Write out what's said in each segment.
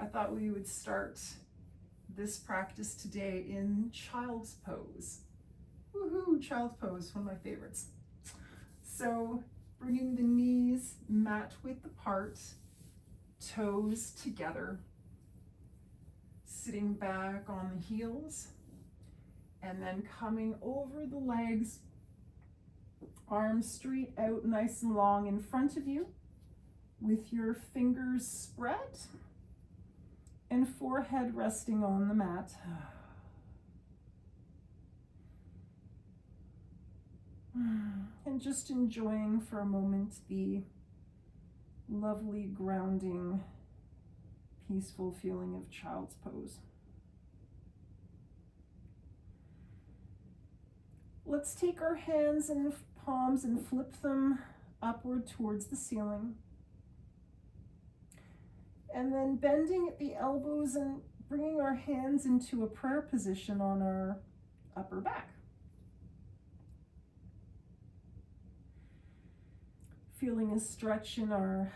thought we would start this practice today in child's pose. Woohoo, child's pose, one of my favorites. So bringing the knees mat width apart, toes together, sitting back on the heels, and then coming over the legs, arms straight out nice and long in front of you, with your fingers spread and forehead resting on the mat. And just enjoying for a moment the lovely, grounding, peaceful feeling of child's pose. Let's take our hands and palms and flip them upward towards the ceiling. And then bending at the elbows and bringing our hands into a prayer position on our upper back. Feeling a stretch in our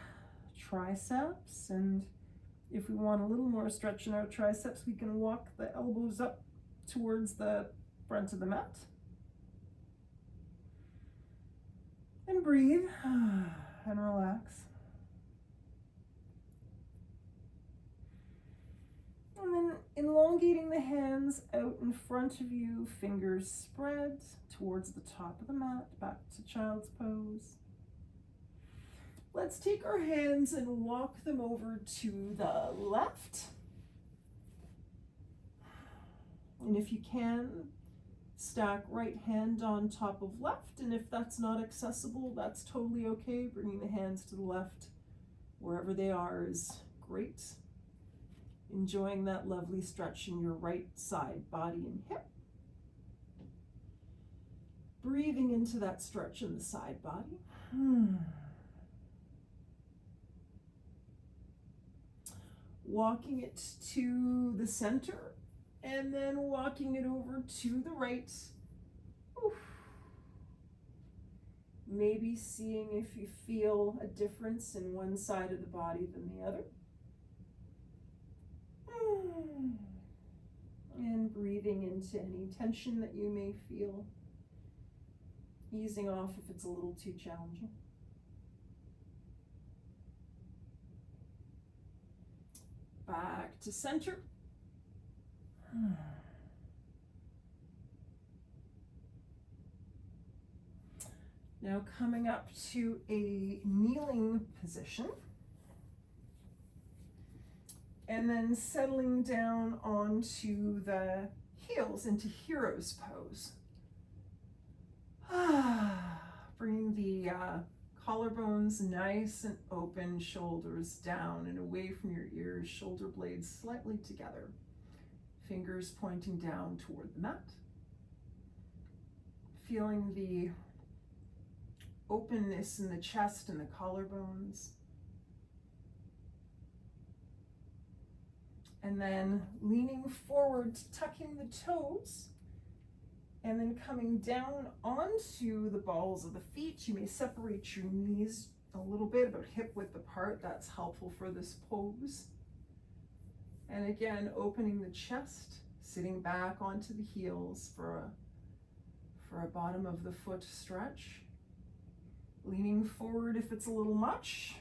triceps, and if we want a little more stretch in our triceps, we can walk the elbows up towards the front of the mat. And breathe and relax. And then elongating the hands out in front of you, fingers spread towards the top of the mat, back to child's pose. Let's take our hands and walk them over to the left. And if you can, stack right hand on top of left. And if that's not accessible, that's totally okay. Bringing the hands to the left, wherever they are, is great. Enjoying that lovely stretch in your right side, body and hip. Breathing into that stretch in the side body. Walking it to the center and then walking it over to the right. Oof. Maybe seeing if you feel a difference in one side of the body than the other. And breathing into any tension that you may feel, easing off if it's a little too challenging. Back to center. Now coming up to a kneeling position. And then settling down onto the heels into hero's pose. Bringing the collarbones nice and open, shoulders down and away from your ears, shoulder blades slightly together. Fingers pointing down toward the mat. Feeling the openness in the chest and the collarbones. And then leaning forward, tucking the toes, and then coming down onto the balls of the feet. You may separate your knees a little bit, about hip width apart. That's helpful for this pose. And again, opening the chest, sitting back onto the heels for a bottom of the foot stretch. Leaning forward if it's a little much.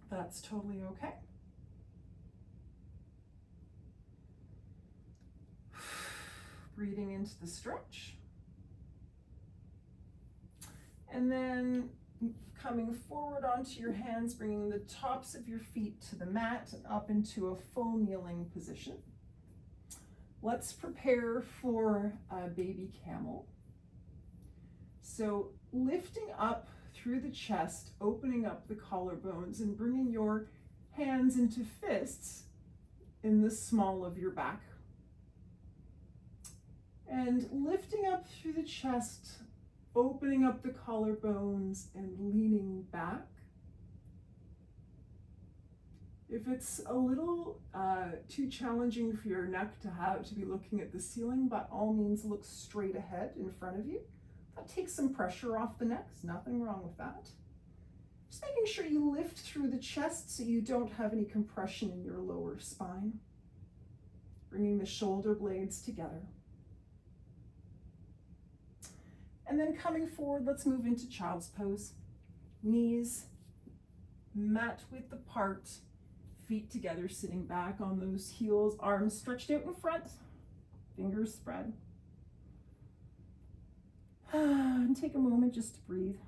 That's totally okay. Breathing into the stretch. And then coming forward onto your hands, bringing the tops of your feet to the mat and up into a full kneeling position. Let's prepare for a baby camel. So lifting up through the chest, opening up the collarbones and bringing your hands into fists in the small of your back. And lifting up through the chest, opening up the collarbones and leaning back. If it's a little too challenging for your neck to be looking at the ceiling, by all means look straight ahead in front of you. That takes some pressure off the neck, there's nothing wrong with that. Just making sure you lift through the chest so you don't have any compression in your lower spine. Bringing the shoulder blades together. And then coming forward, let's move into child's pose. Knees mat width apart, feet together, sitting back on those heels, arms stretched out in front, fingers spread. And take a moment just to breathe.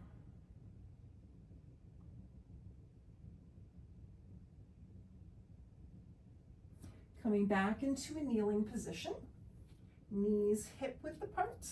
Coming back into a kneeling position, knees hip width apart.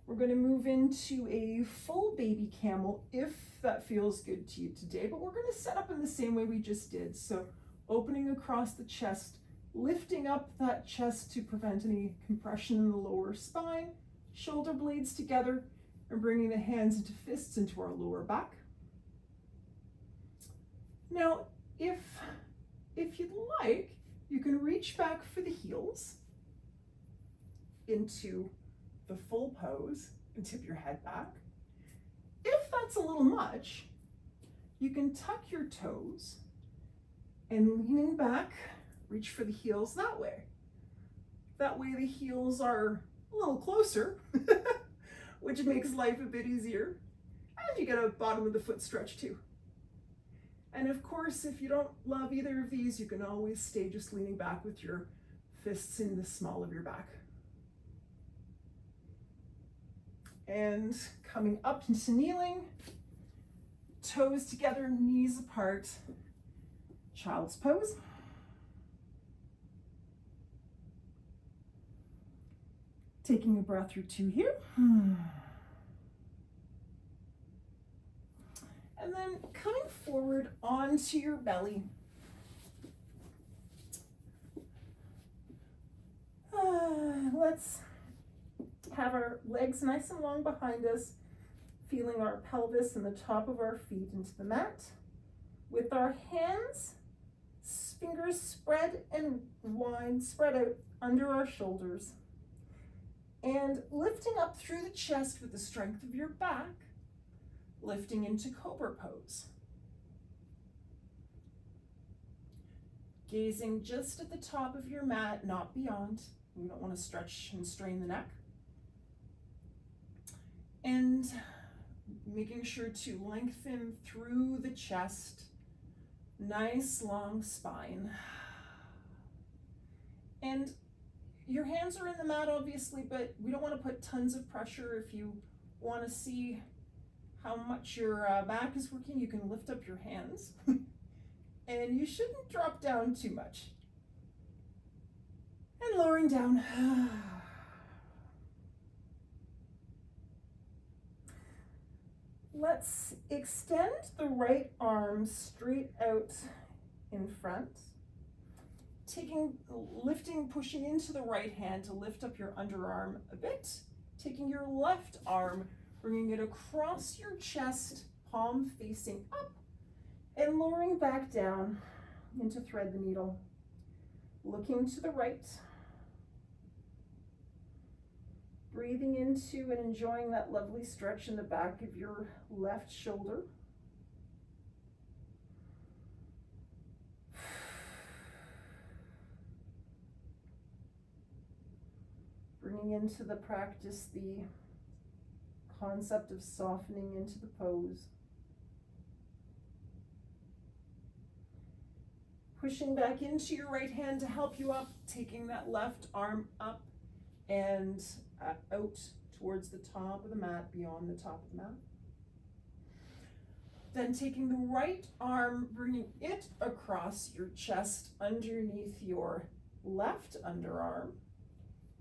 We're going to move into a full baby camel if that feels good to you today, but we're going to set up in the same way we just did. So opening across the chest, lifting up that chest to prevent any compression in the lower spine, shoulder blades together, and bringing the hands into fists into our lower back. Now, if you'd like, you can reach back for the heels into the full pose and tip your head back. If that's a little much, you can tuck your toes and leaning back, reach for the heels that way. That way the heels are a little closer, which makes life a bit easier. And you get a bottom of the foot stretch too. And of course, if you don't love either of these, you can always stay just leaning back with your fists in the small of your back. And coming up into kneeling, toes together, knees apart, child's pose. Taking a breath or two here. And then coming forward onto your belly. Let's have our legs nice and long behind us, feeling our pelvis and the top of our feet into the mat. With our hands, fingers spread and wide, spread out under our shoulders. And lifting up through the chest with the strength of your back, lifting into cobra pose. Gazing just at the top of your mat, not beyond. You don't want to stretch and strain the neck. And making sure to lengthen through the chest, nice long spine. And your hands are in the mat obviously, but we don't want to put tons of pressure. If you want to see how much your back is working, you can lift up your hands. And you shouldn't drop down too much. And lowering down. Let's extend the right arm straight out in front. Lifting, pushing into the right hand to lift up your underarm a bit. Taking your left arm, bringing it across your chest, palm facing up, and lowering back down into thread the needle. Looking to the right. Breathing into and enjoying that lovely stretch in the back of your left shoulder. Bringing into the practice the concept of softening into the pose. Pushing back into your right hand to help you up, taking that left arm up and out towards the top of the mat, beyond the top of the mat. Then taking the right arm, bringing it across your chest underneath your left underarm,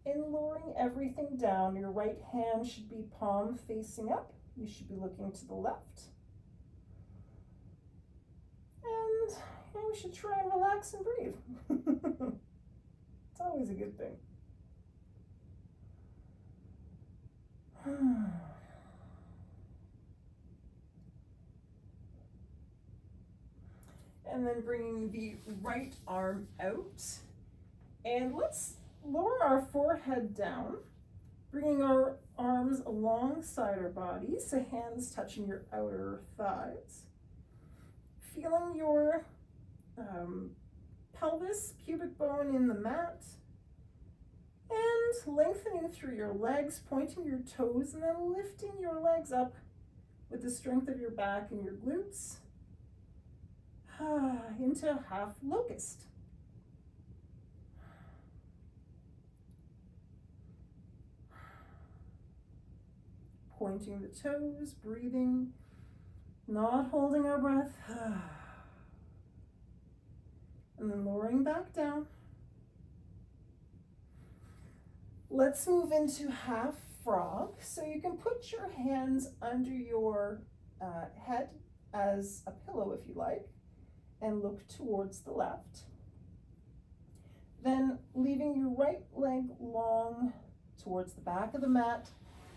and lowering everything down. Your right hand should be palm facing up. You should be looking to the left. And we should try and relax and breathe. It's always a good thing. And then bringing the right arm out. And let's lower our forehead down Bringing our arms alongside our bodies, so hands touching your outer thighs. Feeling your pelvis, pubic bone in the mat. And lengthening through your legs, pointing your toes, and then lifting your legs up with the strength of your back and your glutes into half locust. Pointing the toes, breathing, not holding our breath. And then lowering back down. Let's move into half frog. So you can put your hands under your head as a pillow if you like, and look towards the left. Then leaving your right leg long towards the back of the mat,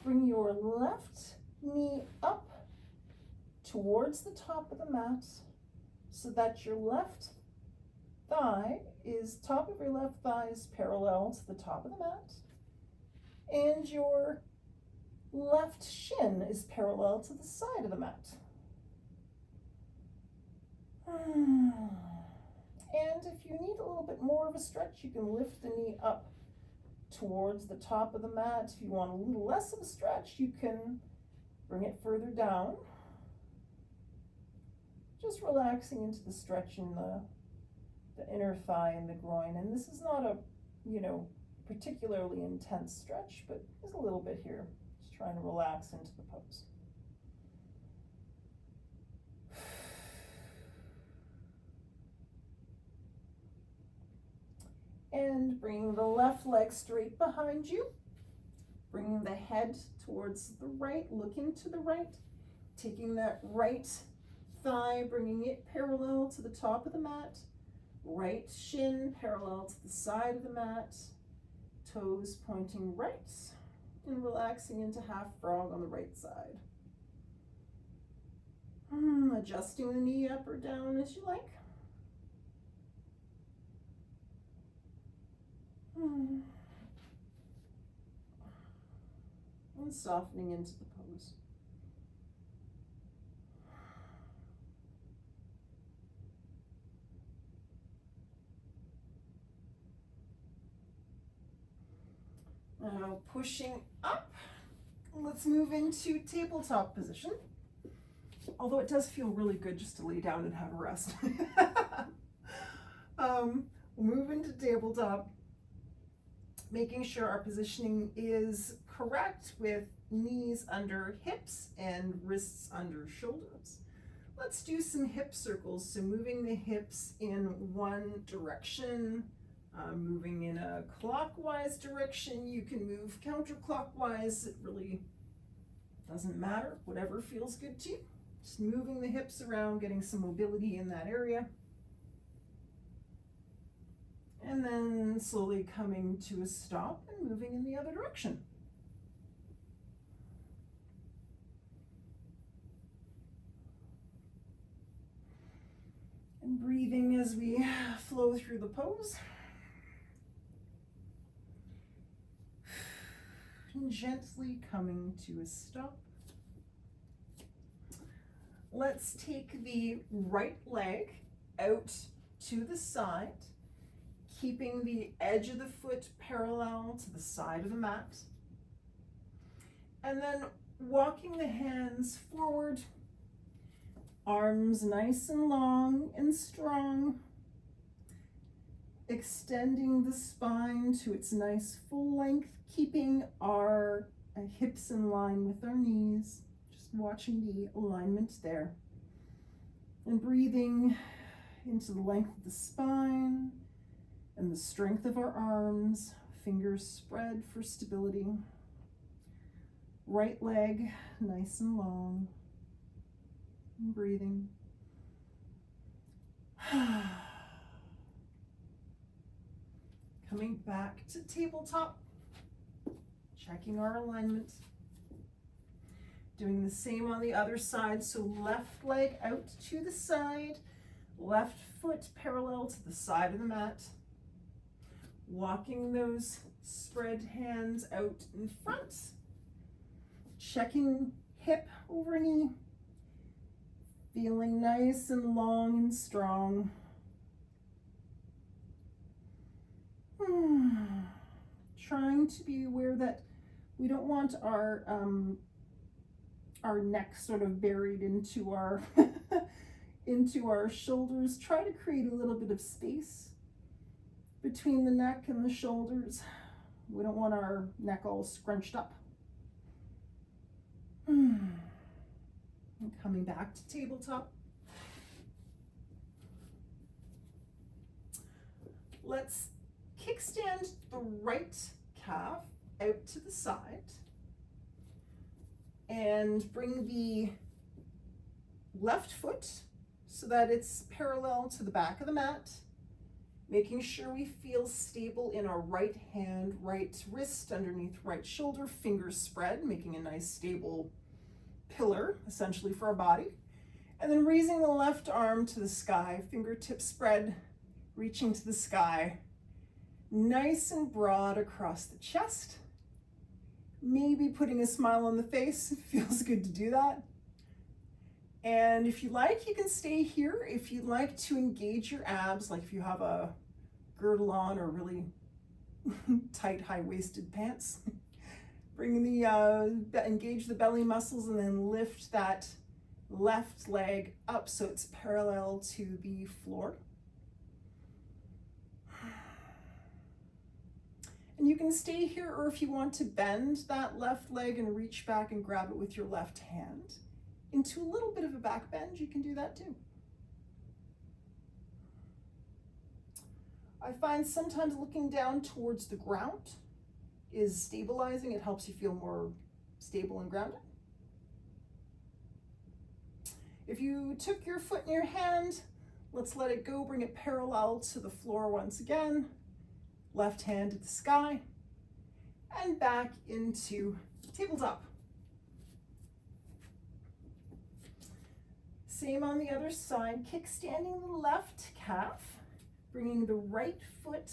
bring your left knee up towards the top of the mat so that your left thigh is, top of your left thigh is parallel to the top of the mat, and your left shin is parallel to the side of the mat. And if you need a little bit more of a stretch, you can lift the knee up towards the top of the mat. If you want a little less of a stretch, you can bring it further down. Just relaxing into the stretch in the inner thigh and the groin. And this is not a, particularly intense stretch, but there's a little bit here. Just trying to relax into the pose. And bringing the left leg straight behind you, bringing the head towards the right, looking to the right, taking that right thigh, bringing it parallel to the top of the mat, right shin parallel to the side of the mat, toes pointing right, and relaxing into half frog on the right side. Adjusting the knee up or down as you like. And softening into the pose. Now pushing up, let's move into tabletop position. Although it does feel really good just to lay down and have a rest. We'll move into tabletop, making sure our positioning is correct with knees under hips and wrists under shoulders. Let's do some hip circles. So moving the hips in one direction, moving in a clockwise direction. You can move counterclockwise. It really doesn't matter, whatever feels good to you. Just moving the hips around, getting some mobility in that area. And then slowly coming to a stop and moving in the other direction. And breathing as we flow through the pose. And gently coming to a stop. Let's take the right leg out to the side, keeping the edge of the foot parallel to the side of the mat. And then walking the hands forward, arms nice and long and strong, extending the spine to its nice full length, keeping our hips in line with our knees, just watching the alignment there. And breathing into the length of the spine and the strength of our arms, fingers spread for stability. Right leg nice and long. And breathing. Coming back to tabletop, checking our alignment. Doing the same on the other side, so left leg out to the side, left foot parallel to the side of the mat. Walking those Spread hands out in front. Checking hip over knee. Feeling nice and long and strong. Trying to be aware that we don't want our neck sort of buried into our into our shoulders. Try to create a little bit of space between the neck and the shoulders. We don't want our neck all scrunched up. And coming back to tabletop. Let's kickstand the right calf out to the side and bring the left foot so that it's parallel to the back of the mat, making sure we feel stable in our right hand, right wrist underneath right shoulder, fingers spread, making a nice stable pillar essentially for our body. And then raising the left arm to the sky, fingertips spread, reaching to the sky, nice and broad across the chest. Maybe putting a smile on the face. It feels good to do that. And if you like, you can stay here. If you'd like to engage your abs, like if you have a girdle on or really tight high-waisted pants, bring the engage the belly muscles and then lift that left leg up so it's parallel to the floor. And you can stay here, or if you want to bend that left leg and reach back and grab it with your left hand into a little bit of a back bend, you can do that too. I find sometimes looking down towards the ground is stabilizing. It helps you feel more stable and grounded. If you took your foot in your hand, let's let it go, bring it parallel to the floor once again. Left hand at the sky, and back into tabletop. Same on the other side, kickstanding the left calf, bringing the right foot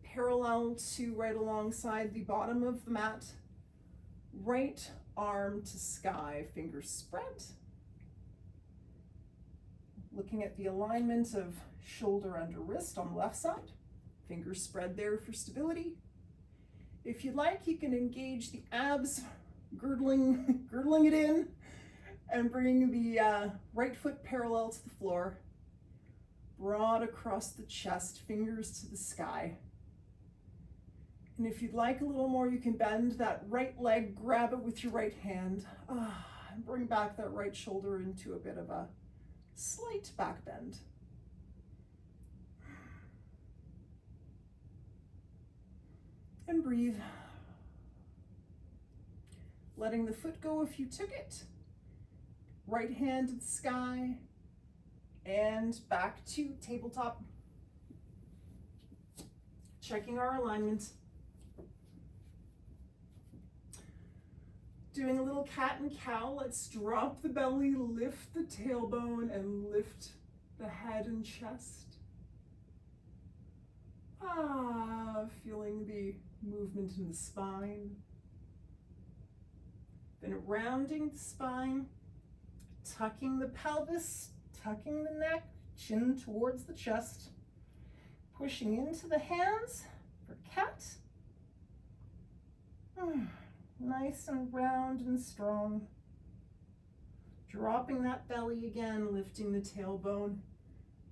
parallel to right alongside the bottom of the mat, right arm to sky, fingers spread. Looking at the alignment of shoulder under wrist on the left side. Fingers spread there for stability. If you'd like, you can engage the abs, girdling it in, and bring the right foot parallel to the floor, broad across the chest, fingers to the sky. And if you'd like a little more, you can bend that right leg, grab it with your right hand, and bring back that right shoulder into a bit of a slight back bend. And breathe. Letting the foot go if you took it. Right hand to the sky and back to tabletop. Checking our alignment. Doing a little cat and cow. Let's drop the belly, lift the tailbone, and lift the head and chest. Feeling the movement in the spine. Then rounding the spine, tucking the pelvis, tucking the neck, chin towards the chest, pushing into the hands for cat. Nice and round and strong. Dropping that belly again, lifting the tailbone,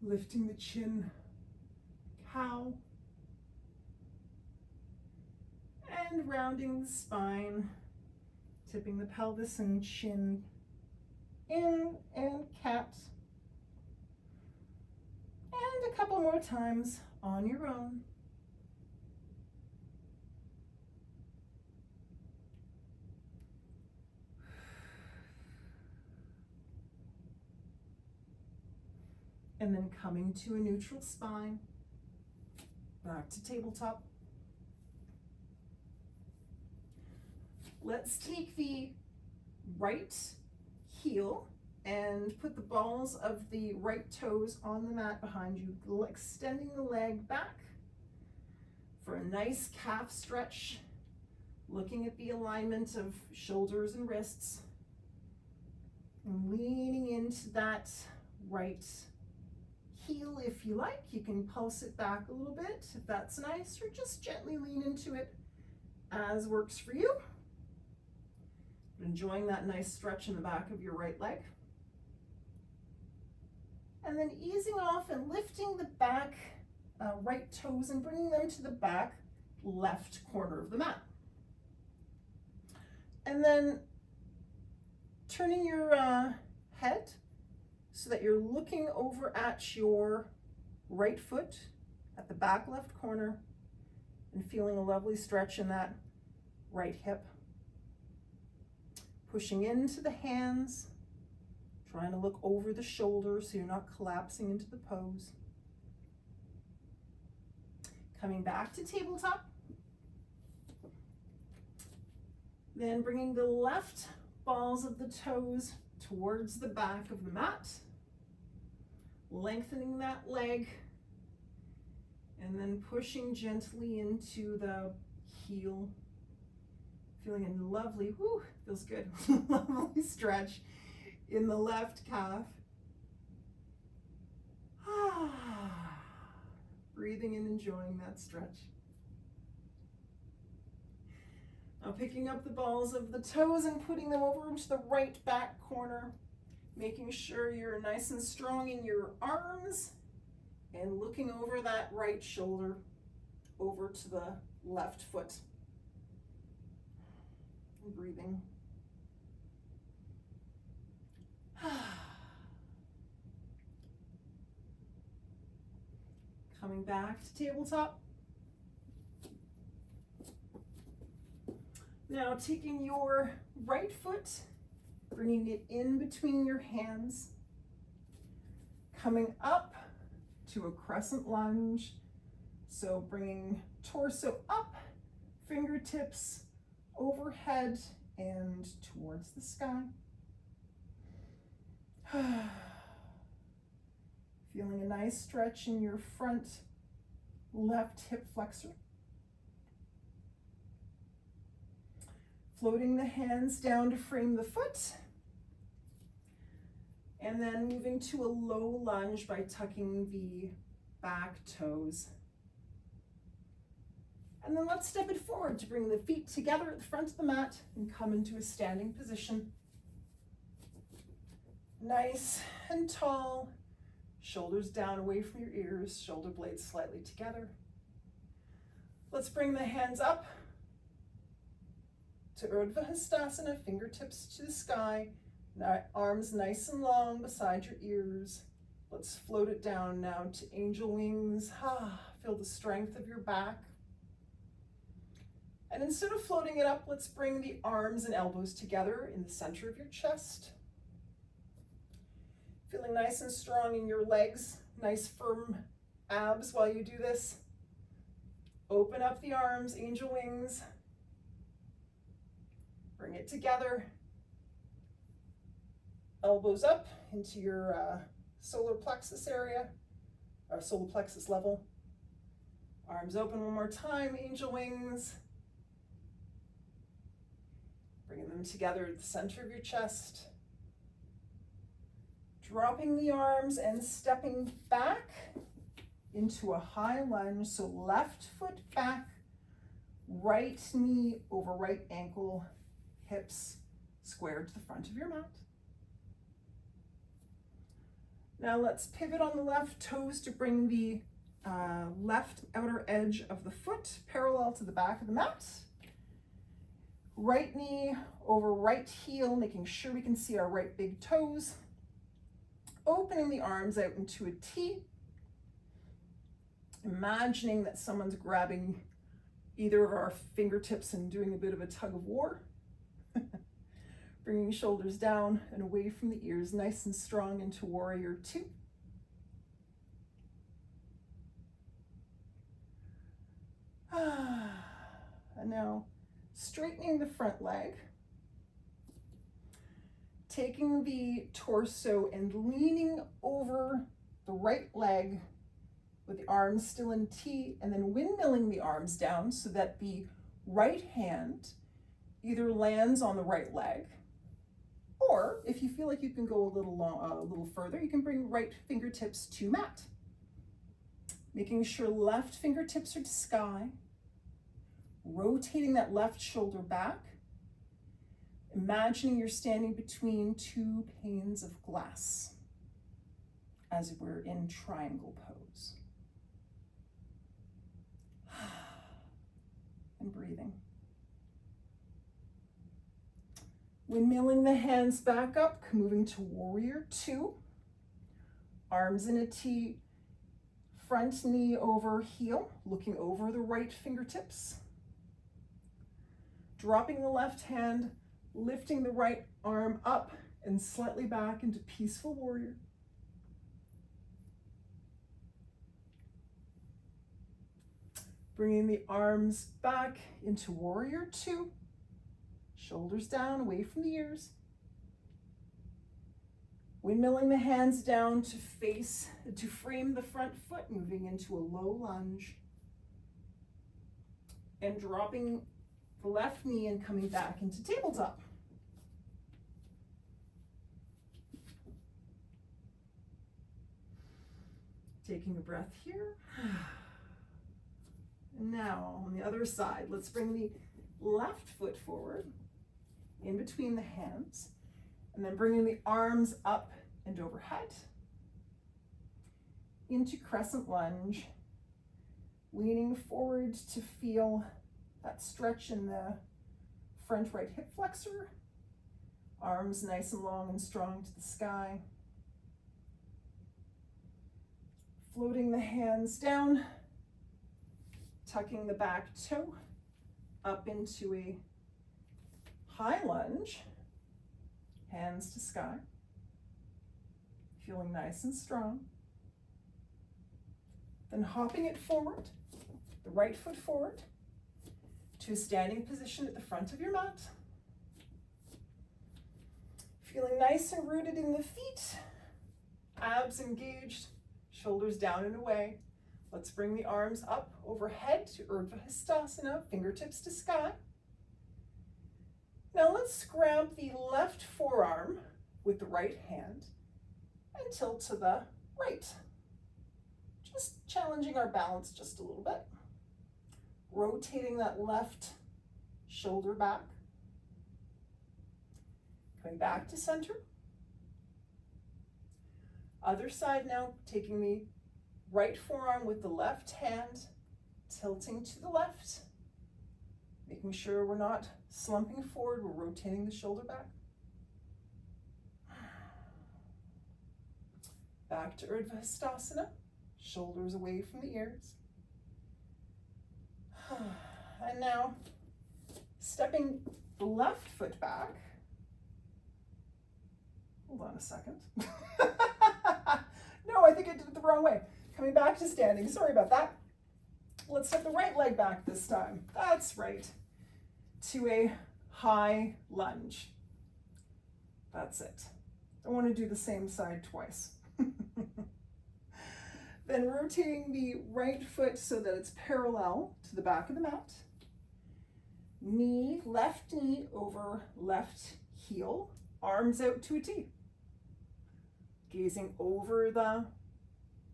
lifting the chin, cow. And rounding the spine, tipping the pelvis and chin in and cat. And a couple more times on your own. And then coming to a neutral spine, back to tabletop. Let's take the right heel and put the balls of the right toes on the mat behind you, extending the leg back, for a nice calf stretch, looking at the alignment of shoulders and wrists, and leaning into that right heel if you like. You can pulse it back a little bit if that's nice, or just gently lean into it as works for you. Enjoying that nice stretch in the back of your right leg. And then easing off and lifting the back right toes and bringing them to the back left corner of the mat. And then turning your head so that you're looking over at your right foot at the back left corner and feeling a lovely stretch in that right hip. Pushing into the hands, trying to look over the shoulders so you're not collapsing into the pose. Coming back to tabletop. Then bringing the left balls of the toes towards the back of the mat. Lengthening that leg. And then pushing gently into the heel. Feeling a lovely, whoo, feels good, lovely stretch in the left calf. Breathing and enjoying that stretch. Now picking up the balls of the toes and putting them over into the right back corner, making sure you're nice and strong in your arms and looking over that right shoulder over to the left foot. And breathing. Coming back to tabletop. Now taking your right foot, bringing it in between your hands, coming up to a crescent lunge. So bringing torso up, fingertips overhead and towards the sky. Feeling a nice stretch in your front left hip flexor. Floating the hands down to frame the foot. And then moving to a low lunge by tucking the back toes. And then let's step it forward to bring the feet together at the front of the mat and come into a standing position. Nice and tall, shoulders down away from your ears, shoulder blades slightly together. Let's bring the hands up to Urdhva Hastasana, fingertips to the sky, arms nice and long beside your ears. Let's float it down now to angel wings. Feel the strength of your back. And instead of floating it up, let's bring the arms and elbows together in the center of your chest. Feeling nice and strong in your legs, nice firm abs while you do this. Open up the arms, angel wings. Bring it together. Elbows up into your solar plexus area, or solar plexus level. Arms open one more time, angel wings. Bringing them together at the center of your chest. Dropping the arms and stepping back into a high lunge. So left foot back, right knee over right ankle, hips squared to the front of your mat. Now let's pivot on the left toes to bring the left outer edge of the foot parallel to the back of the mat. Right knee over right heel, making sure we can see our right big toes. Opening the arms out into a T. Imagining that someone's grabbing either of our fingertips and doing a bit of a tug of war. Bringing shoulders down and away from the ears, nice and strong into Warrior Two. And now straightening the front leg, taking the torso and leaning over the right leg with the arms still in T, and then windmilling the arms down so that the right hand either lands on the right leg, or if you feel like you can go a little further, you can bring right fingertips to mat. Making sure left fingertips are to sky, rotating that left shoulder back, imagining you're standing between two panes of glass as we're in triangle pose. And breathing. Windmilling the hands back up, moving to warrior two. Arms in a T, front knee over heel, looking over the right fingertips. Dropping the left hand, lifting the right arm up and slightly back into peaceful warrior. Bringing the arms back into warrior two. Shoulders down, away from the ears. Windmilling the hands down to frame the front foot, moving into a low lunge. And dropping the left knee and coming back into tabletop. Taking a breath here. And now on the other side, let's bring the left foot forward in between the hands, and then bringing the arms up and overhead into crescent lunge, leaning forward to feel that stretch in the front right hip flexor, arms nice and long and strong to the sky. Floating the hands down, tucking the back toe up into a high lunge, hands to sky, feeling nice and strong. Then hopping it forward, the right foot forward, to a standing position at the front of your mat. Feeling nice and rooted in the feet, abs engaged, shoulders down and away. Let's bring the arms up overhead to Urdhva Hastasana, fingertips to sky. Now let's grab the left forearm with the right hand and tilt to the right. Just challenging our balance just a little bit. Rotating that left shoulder back. Coming back to center. Other side now, taking the right forearm with the left hand, tilting to the left, making sure we're not slumping forward, we're rotating the shoulder back. Back to Urdhva Hastasana, shoulders away from the ears. And now, stepping the left foot back. Hold on a second. No, I think I did it the wrong way. Coming back to standing, sorry about that. Let's step the right leg back this time. That's right. To a high lunge. That's it. Don't want to do the same side twice. Then rotating the right foot so that it's parallel to the back of the mat. Left knee over left heel, arms out to a T. Gazing over the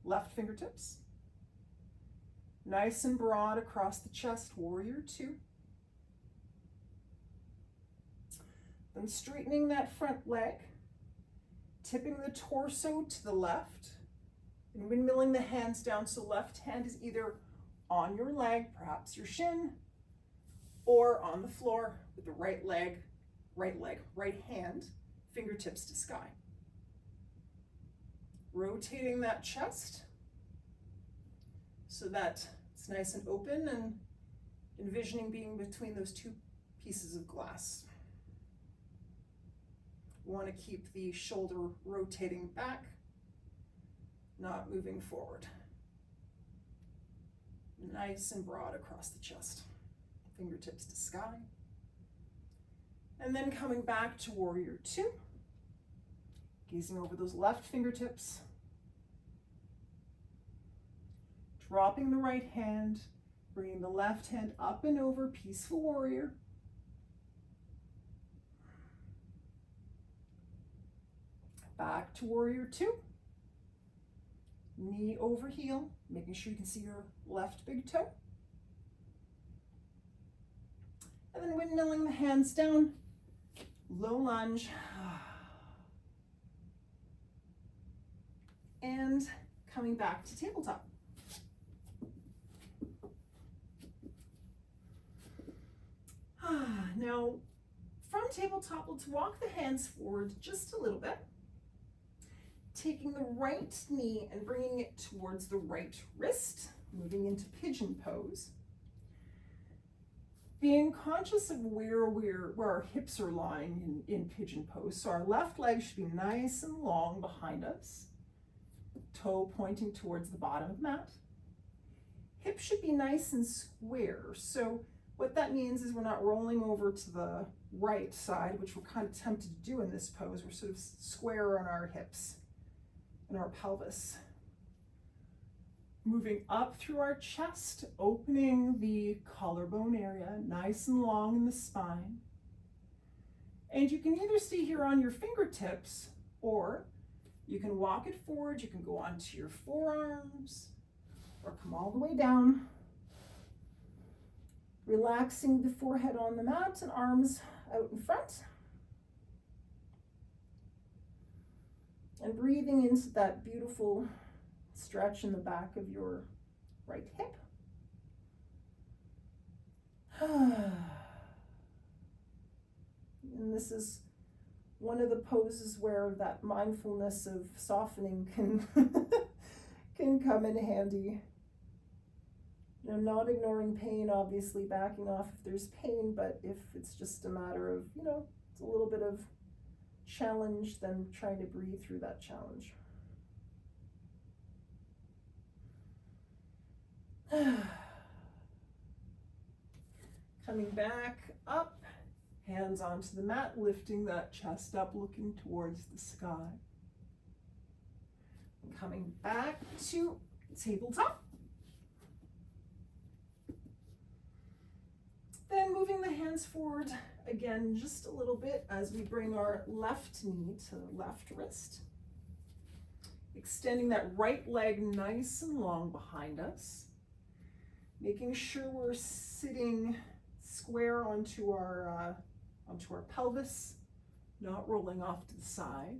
left fingertips. Nice and broad across the chest, warrior two. Then straightening that front leg, tipping the torso to the left, and windmilling the hands down so left hand is either on your leg, perhaps your shin, or on the floor with the right hand, fingertips to sky. Rotating that chest so that it's nice and open, and envisioning being between those two pieces of glass. We want to keep the shoulder rotating back, not moving forward. Nice and broad across the chest. Fingertips to sky. And then coming back to warrior two. Gazing over those left fingertips. Dropping the right hand, bringing the left hand up and over, peaceful warrior. Back to warrior two. Knee over heel, making sure you can see your left big toe. And then windmilling the hands down, low lunge. And coming back to tabletop. Now, from tabletop, let's walk the hands forward just a little bit. Taking the right knee and bringing it towards the right wrist, moving into pigeon pose. Being conscious of where our hips are lying in pigeon pose. So our left leg should be nice and long behind us. Toe pointing towards the bottom of the mat. Hips should be nice and square. So what that means is we're not rolling over to the right side, which we're kind of tempted to do in this pose. We're sort of square on our hips and our pelvis. Moving up through our chest, opening the collarbone area, nice and long in the spine. And you can either stay here on your fingertips, or you can walk it forward, you can go onto your forearms, or come all the way down. Relaxing the forehead on the mat and arms out in front. And breathing into that beautiful stretch in the back of your right hip. And this is one of the poses where that mindfulness of softening can can come in handy. You know, not ignoring pain, obviously backing off if there's pain, but if it's just a matter of, you know, it's a little bit of challenge, then trying to breathe through that challenge. Coming back up, hands onto the mat, lifting that chest up, looking towards the sky. Coming back to tabletop. Then moving the hands forward again just a little bit as we bring our left knee to the left wrist. Extending that right leg nice and long behind us. Making sure we're sitting square onto our pelvis, not rolling off to the side.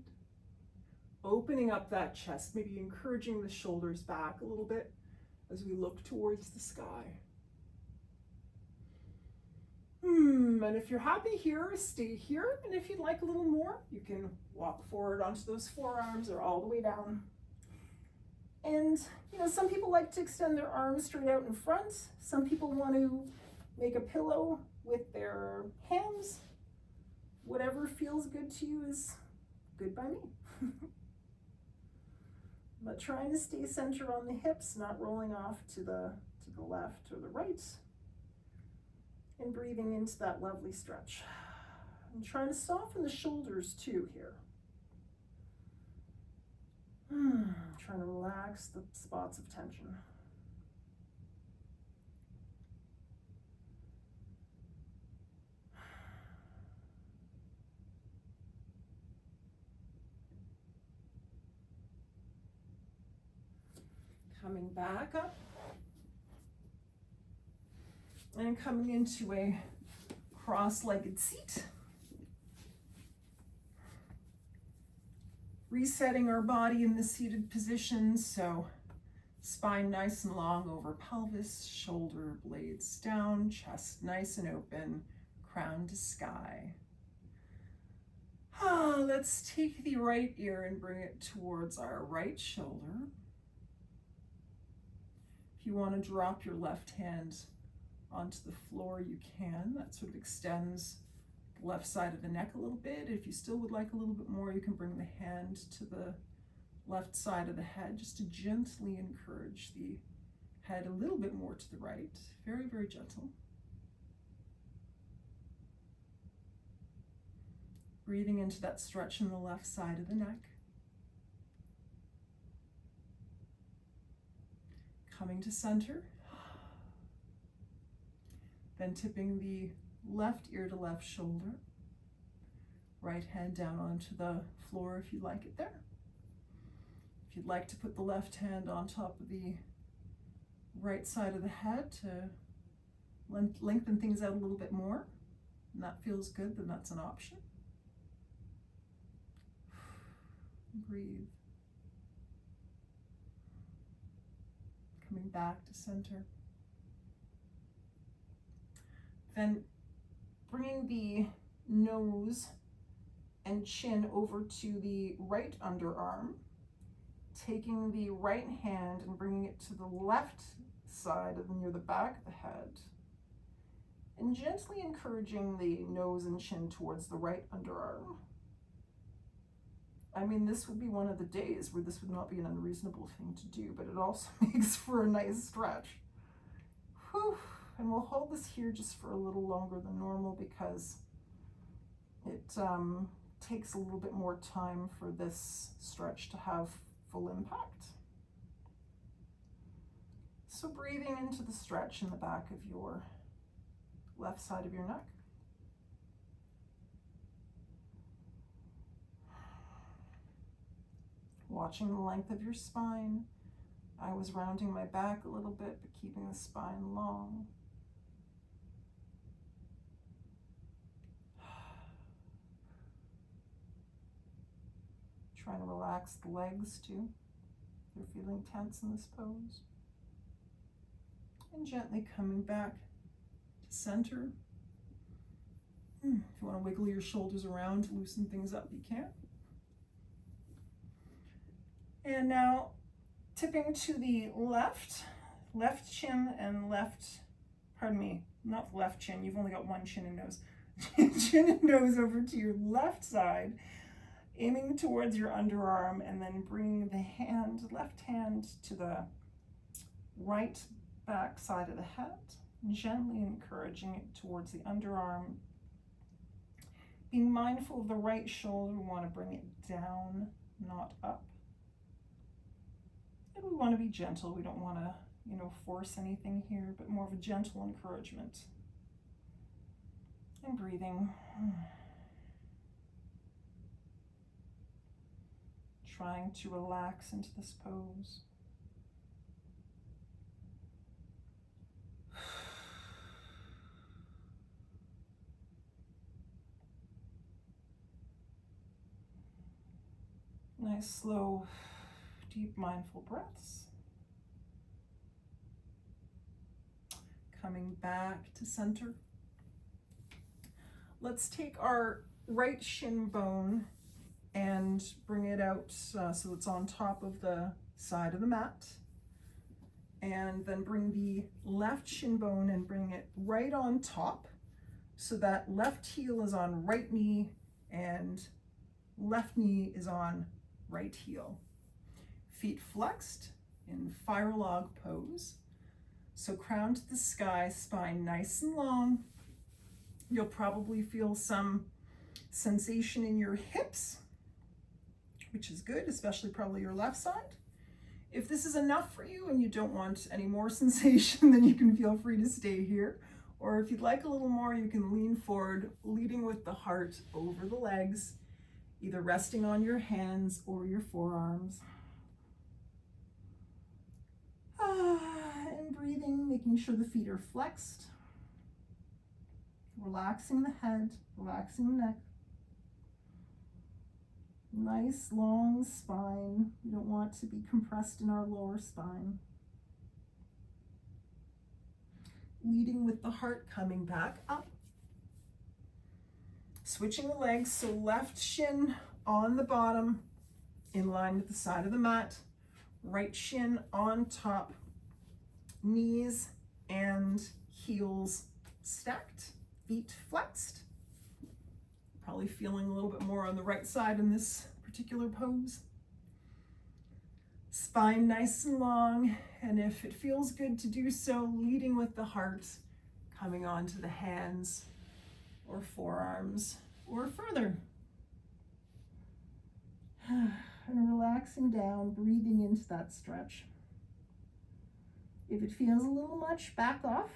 Opening up that chest, maybe encouraging the shoulders back a little bit as we look towards the sky. And if you're happy here, stay here. And if you'd like a little more, you can walk forward onto those forearms or all the way down. And, you know, some people like to extend their arms straight out in front. Some people want to make a pillow with their hands. Whatever feels good to you is good by me. But trying to stay centered on the hips, not rolling off to the left or the right. And breathing into that lovely stretch. And trying to soften the shoulders too here. Trying to relax the spots of tension. Coming back up. And coming into a cross-legged seat. Resetting our body in the seated position, so spine nice and long over pelvis, shoulder blades down, chest nice and open, crown to sky. Let's take the right ear and bring it towards our right shoulder. If you want to drop your left hand onto the floor, you can. That sort of extends the left side of the neck a little bit. If you still would like a little bit more, you can bring the hand to the left side of the head just to gently encourage the head a little bit more to the right. Very, very gentle. Breathing into that stretch in the left side of the neck. coming to center. Then tipping the left ear to left shoulder. Right hand down onto the floor if you like it there. If you'd like to put the left hand on top of the right side of the head to lengthen things out a little bit more, and that feels good, then that's an option. Breathe. Coming back to center. Then bringing the nose and chin over to the right underarm, taking the right hand and bringing it to the left side near the back of the head, and gently encouraging the nose and chin towards the right underarm. I mean, this would be one of the days where this would not be an unreasonable thing to do, but it also makes for a nice stretch. Whew. And we'll hold this here just for a little longer than normal because it takes a little bit more time for this stretch to have full impact. So breathing into the stretch in the back of your left side of your neck. Watching the length of your spine. I was rounding my back a little bit, but keeping the spine long. Trying to relax the legs too. They're feeling tense in this pose. And gently coming back to center. If you want to wiggle your shoulders around to loosen things up, you can. And now tipping to the left chin and not left chin, you've only got one chin and nose. Chin and nose over to your left side, aiming towards your underarm, and then bringing the left hand to the right back side of the head, gently encouraging it towards the underarm. Being mindful of the right shoulder, we want to bring it down, not up. And we want to be gentle. We don't want to, force anything here, but more of a gentle encouragement. And breathing. Trying to relax into this pose. Nice, slow, deep, mindful breaths. Coming back to center. Let's take our right shin bone and bring it out so it's on top of the side of the mat. And then bring the left shin bone and bring it right on top so that left heel is on right knee and left knee is on right heel. Feet flexed in fire log pose. So crown to the sky, spine nice and long. You'll probably feel some sensation in your hips, which is good, especially probably your left side. If this is enough for you and you don't want any more sensation, then you can feel free to stay here. Or if you'd like a little more, you can lean forward, leading with the heart over the legs, either resting on your hands or your forearms. And breathing, making sure the feet are flexed. Relaxing the head, relaxing the neck. Nice long spine. We don't want to be compressed in our lower spine. Leading with the heart, coming back up. Switching the legs, so left shin on the bottom, in line with the side of the mat. Right shin on top, knees and heels stacked, feet flexed. Probably feeling a little bit more on the right side in this particular pose. Spine nice and long, and if it feels good to do so, leading with the heart, coming onto the hands or forearms or further. And relaxing down, breathing into that stretch. If it feels a little much, back off.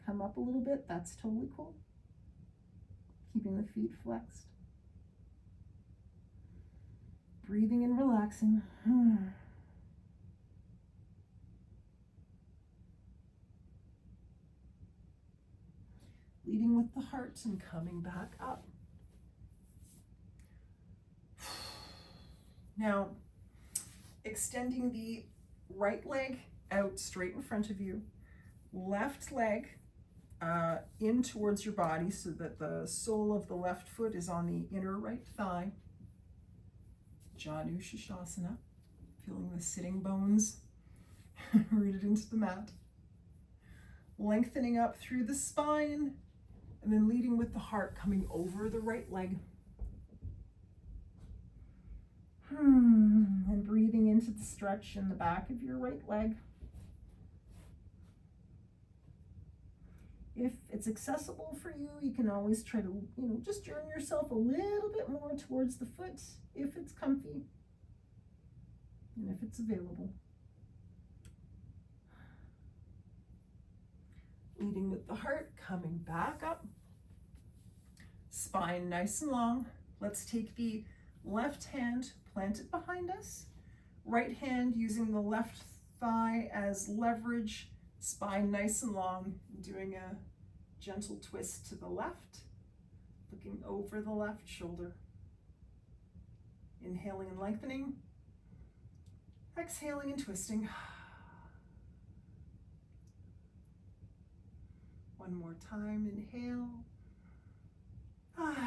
Come up a little bit, that's totally cool. Keeping the feet flexed. Breathing and relaxing. Leading with the heart and coming back up. Now, extending the right leg out straight in front of you, left leg in towards your body so that the sole of the left foot is on the inner right thigh. Janu Shishasana, feeling the sitting bones rooted into the mat. Lengthening up through the spine, and then leading with the heart coming over the right leg. And breathing into the stretch in the back of your right leg. If it's accessible for you, you can always try to, just turn yourself a little bit more towards the foot if it's comfy and if it's available. Leading with the heart, coming back up. Spine nice and long. Let's take the left hand, plant it behind us. Right hand using the left thigh as leverage. Spine nice and long. Doing a gentle twist to the left. Looking over the left shoulder. Inhaling and lengthening. Exhaling and twisting. One more time, inhale.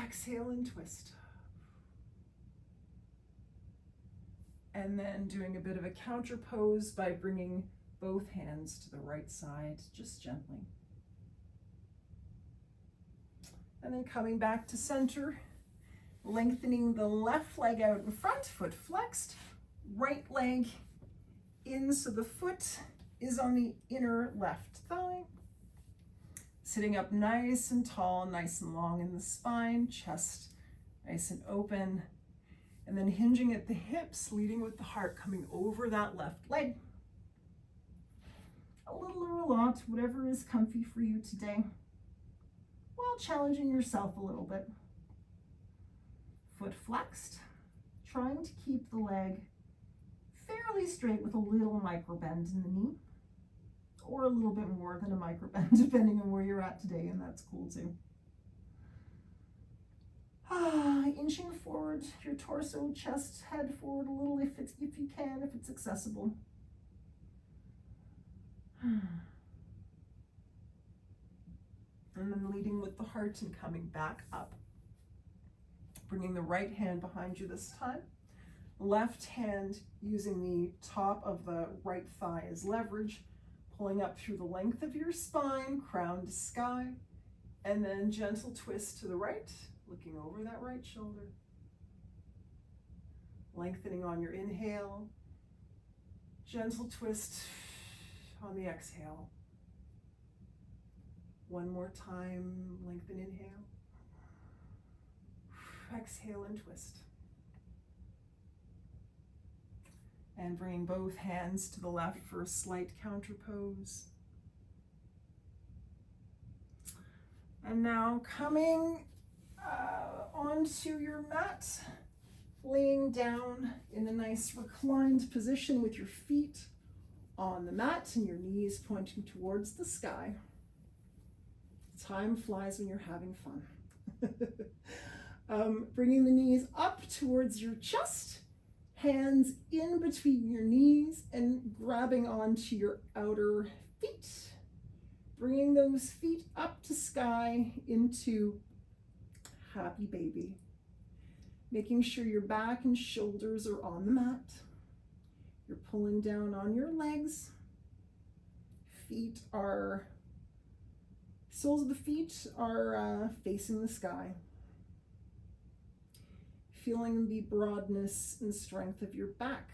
Exhale and twist. And then doing a bit of a counter pose by bringing both hands to the right side, just gently. And then coming back to center, lengthening the left leg out in front, foot flexed, right leg in so the foot is on the inner left thigh. Sitting up nice and tall, nice and long in the spine, chest nice and open. And then hinging at the hips, leading with the heart, coming over that left leg. A little or a lot, whatever is comfy for you today, while challenging yourself a little bit. Foot flexed, trying to keep the leg fairly straight with a little micro bend in the knee. Or a little bit more than a micro bend, depending on where you're at today, and that's cool too. Inching forward, your torso, chest, head forward a little if you can, if it's accessible. And then leading with the heart and coming back up. Bringing the right hand behind you this time. Left hand using the top of the right thigh as leverage. Pulling up through the length of your spine, crown to sky, and then gentle twist to the right, looking over that right shoulder. Lengthening on your inhale, gentle twist on the exhale. One more time, lengthen, inhale. Exhale and twist. And bringing both hands to the left for a slight counter pose. And now coming onto your mat, laying down in a nice reclined position with your feet on the mat and your knees pointing towards the sky. Time flies when you're having fun. Bringing the knees up towards your chest. Hands in between your knees and grabbing onto your outer feet. Bringing those feet up to sky into happy baby. Making sure your back and shoulders are on the mat. You're pulling down on your legs. Soles of the feet are facing the sky. Feeling the broadness and strength of your back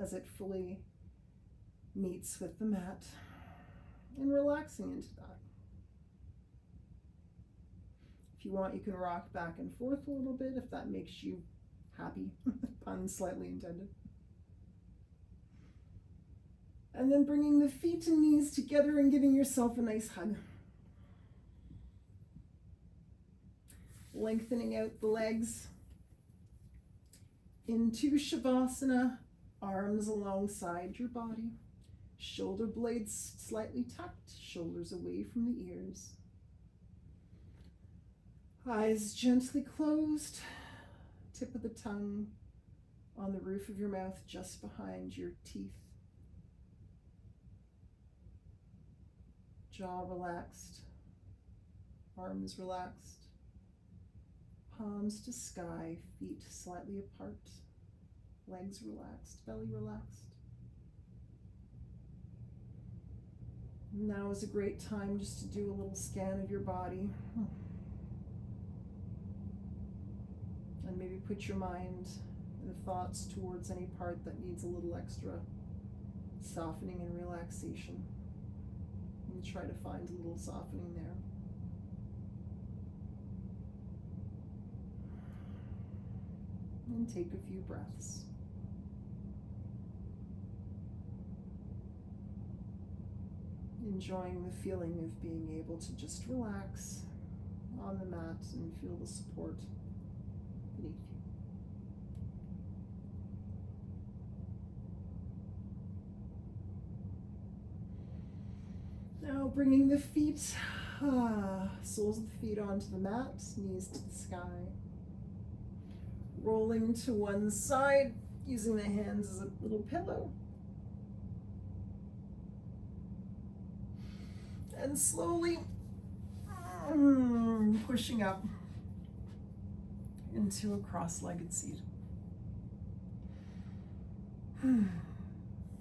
as it fully meets with the mat, and relaxing into that. If you want, you can rock back and forth a little bit if that makes you happy. Pun slightly intended. And then bringing the feet and knees together and giving yourself a nice hug. Lengthening out the legs into Shavasana, arms alongside your body, shoulder blades slightly tucked, shoulders away from the ears. Eyes gently closed, tip of the tongue on the roof of your mouth just behind your teeth. Jaw relaxed, arms relaxed, palms to sky, feet slightly apart, legs relaxed, belly relaxed. Now is a great time just to do a little scan of your body. And maybe put your mind and thoughts towards any part that needs a little extra softening and relaxation. And try to find a little softening there. And take a few breaths. Enjoying the feeling of being able to just relax on the mat and feel the support beneath you. Now bringing the feet, soles of the feet onto the mat, knees to the sky. Rolling to one side, using the hands as a little pillow. And slowly pushing up into a cross-legged seat.